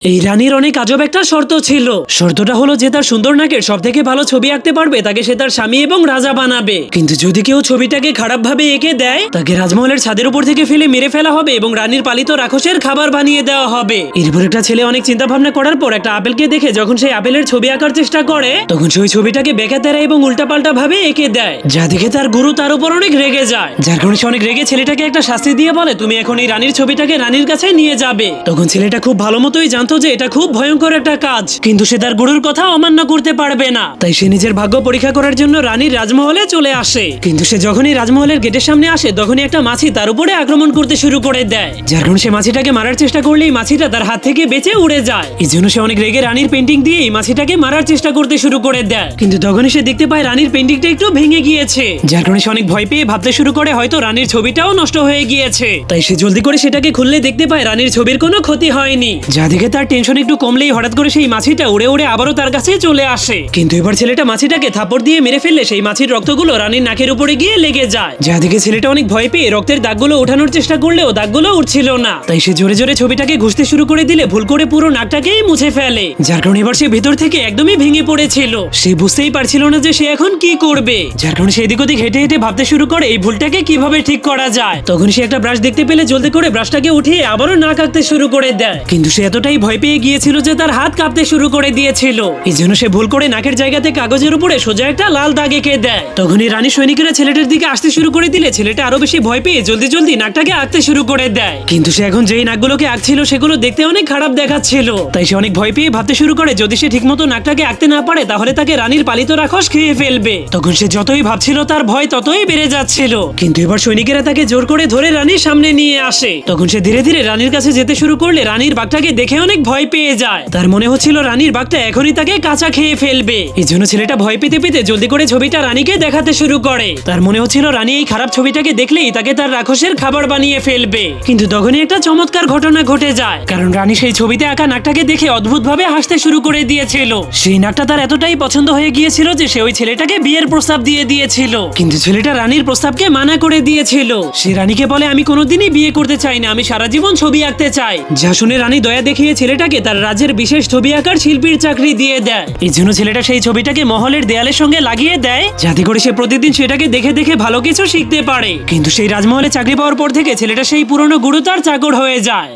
এই রানীর অনেক আজব একটা শর্ত ছিল। শর্তটা হলো যে তার সুন্দর নাকের সব থেকে ভালো ছবি আঁকতে পারবে তাকে সে তার স্বামী এবং রাজা বানাবে। কিন্তু যদি কেউ ছবিটাকে খারাপ ভাবে এঁকে দেয় তাকে রাজমহলের ছাদের উপর থেকে ফেলে মেরে ফেলা হবে এবং রানীর পালিত রাক্ষসের খাবার বানিয়ে দেওয়া হবে। এরপর একটা ছেলে অনেক চিন্তা ভাবনা করার পর একটা আপেলকে দেখে যখন সেই আপেলের ছবি আঁকার চেষ্টা করে তখন সেই ছবিটাকে বেঁকাতেরা এবং উল্টাপাল্টা ভাবে এঁকে দেয়, যা দেখে তার গুরু তার উপর অনেক রেগে যায়। যার কারণে সে অনেক রেগে ছেলেটাকে একটা শাস্তি দিয়ে বলে, তুমি এখন এই রানীর ছবিটাকে রানীর কাছে নিয়ে যাবে। তখন ছেলেটা খুব ভালো মতোই জানতো যে এটা খুব ভয়ঙ্কর একটা কাজ, কিন্তু সে তার গুরুর কথা অমান্য করতে পারবে না। তাই সে নিজের ভাগ্য পরীক্ষা করার জন্য রানীর রাজমহলে চলে আসে। কিন্তু সে যখনই রাজমহলের গেটের সামনে আসে তখনই একটা মাছি তার উপরে আক্রমণ করতে শুরু করে দেয়, যার কারণে সে মাছিটাকে মারার চেষ্টা করলেই মাছিটা তার হাত থেকে বেঁচে উড়ে যায়। এই জন্য সে অনেক রেগে রানীর পেন্টিং দিয়ে এই মাছিটাকে মারার চেষ্টা করতে শুরু করে দেয়। কিন্তু তখনই সে দেখতে পায় রানীর পেন্টিংটা একটু ভেঙে গিয়েছে, যার কারণে সে অনেক ভয় পেয়ে ভাবতে শুরু করে হয়তো রানীর ছবিটাও নষ্ট হয়ে গিয়েছে। তাই সে জলদি করে সেটাকে খুললে দেখতে পায় রানীর ছবির কোনো ক্ষতি হয়নি, যা দেখে তার টেনশন একটু কমলেই হঠাৎ করে সেই মাছিটা উড়ে উড়ে আবারও তার কাছে চলে আসে। কিন্তু এবার ছেলেটা মাছিটাকে থাপড় দিয়ে মেরে ফেললে সেই মাছির রক্তগুলো রানীর নাকের উপরে গিয়ে লেগে যায়, যা দেখে ছেলেটা অনেক ভয় পেয়ে রক্তের দাগগুলো ওঠানোর চেষ্টা করলেও দাগগুলো উঠছিল না। তাই সে জোরে জোরে ছবিটাকে ঘুষতে শুরু করে দিলে ভুল করে পুরো নাকটাকেই মুছে ফেলে, যার কারণে এবার সে ভেতর থেকে একদমই ভেঙে পড়েছিল। সে বুঝতেই পারছিল না যে সে এখন কি করবে, যার কারণে সে এদিক ওদিক হেঁটে হেঁটে ভাবতে শুরু করে এই ভুলটাকে কিভাবে ঠিক করা যায়। তখন সে একটা ব্রাশ দেখতে পেলে জলদি করে ব্রাশটাকে উঠিয়ে আবারও নাক আঁকতে শুরু করে দেয়। কিন্তু সে এতটাই ভয় পেয়ে গিয়েছিল যে তার হাত কাঁপতে শুরু করে দিয়েছিল। এই জন্য সে ভুল করে নাকের জায়গাতে কাগজের উপরে সোজা একটা লাল দাগ এঁকে দেয়। তখনই রানী সৈনিকেরা ছেলেটার দিকে আসতে শুরু করে দিলে ছেলেটা আরো বেশি ভয় পেয়ে জলদি জলদি নাকটাকে আঁকতে শুরু করে দেয়। কিন্তু সে এখন যেই নাকগুলোকে আঁকছিল সেগুলো দেখতে অনেক খারাপ দেখাচ্ছিল। তাই সে অনেক ভয় পেয়ে ভাবতে শুরু করে যদি সে ঠিকমতো নাকটাকে আঁকতে না পারে তাহলে তাকে রানীর পালিত রাক্ষস খেয়ে ফেলবে। তখন সে যতই ভাবছিল তার ভয় ততই বেড়ে যাচ্ছিল। কিন্তু এবার সৈনিকেরা তাকে জোর করে ধরে রানীর সামনে নিয়ে আসে। তখন সে ধীরে ধীরে রানীর কাছে যেতে শুরু করলে রানীর বাঘটাকে দেখে অনেক ভয় পেয়ে যায়। তার মনে হচ্ছিল রানীর বাঘটা এখনই তাকে কাঁচা খেয়ে ফেলবে। এই জন্য ছেলেটা ভয় পেতে পেতে জলদি করে ছবিটা রানীকে দেখাতে শুরু করে। তার মনে হচ্ছিল রানী এই খারাপ ছবিটাকে দেখলেই তাকে তার রাক্ষসের খাবার বানিয়ে ফেলবে। কিন্তু তখনই একটা চমৎকার ঘটনা ঘটে যায়, কারণ রানী সেই ছবিতে আঁকা নাকটাকে দেখে অদ্ভুত ভাবে হাসতে শুরু করে দিয়েছিল। সেই নাকটা তার এতটাই পছন্দ হয়ে গিয়েছিল যে সে ওই ছেলেটাকে বিয়ের প্রস্তাব দিয়ে দিয়েছিল। কিন্তু ছেলেটা রানীর প্রস্তাবকে মানা করে দিয়েছিল। সে রানীকে বলে, আমি কোনোদিনই বিয়ে করতে চাই না, আমি সারা জীবন ছবি আঁকতে চাই। যা শুনে রানী দয়া দেখিয়ে ছেলেটাকে তার রাজ্যের বিশেষ ছবি আঁকার শিল্পীর চাকরি দিয়ে দেয়। এই জন্য ছেলেটা সেই ছবিটাকে মহলের দেয়ালের সঙ্গে লাগিয়ে দেয়, যাতে করে সে প্রতিদিন সেটাকে দেখে দেখে ভালো কিছু শিখতে পারে। কিন্তু সেই রাজমহলে চাকরি পাওয়ার পর থেকে ছেলেটা সেই পুরনো গুরু তার চাকর হয়ে যায়।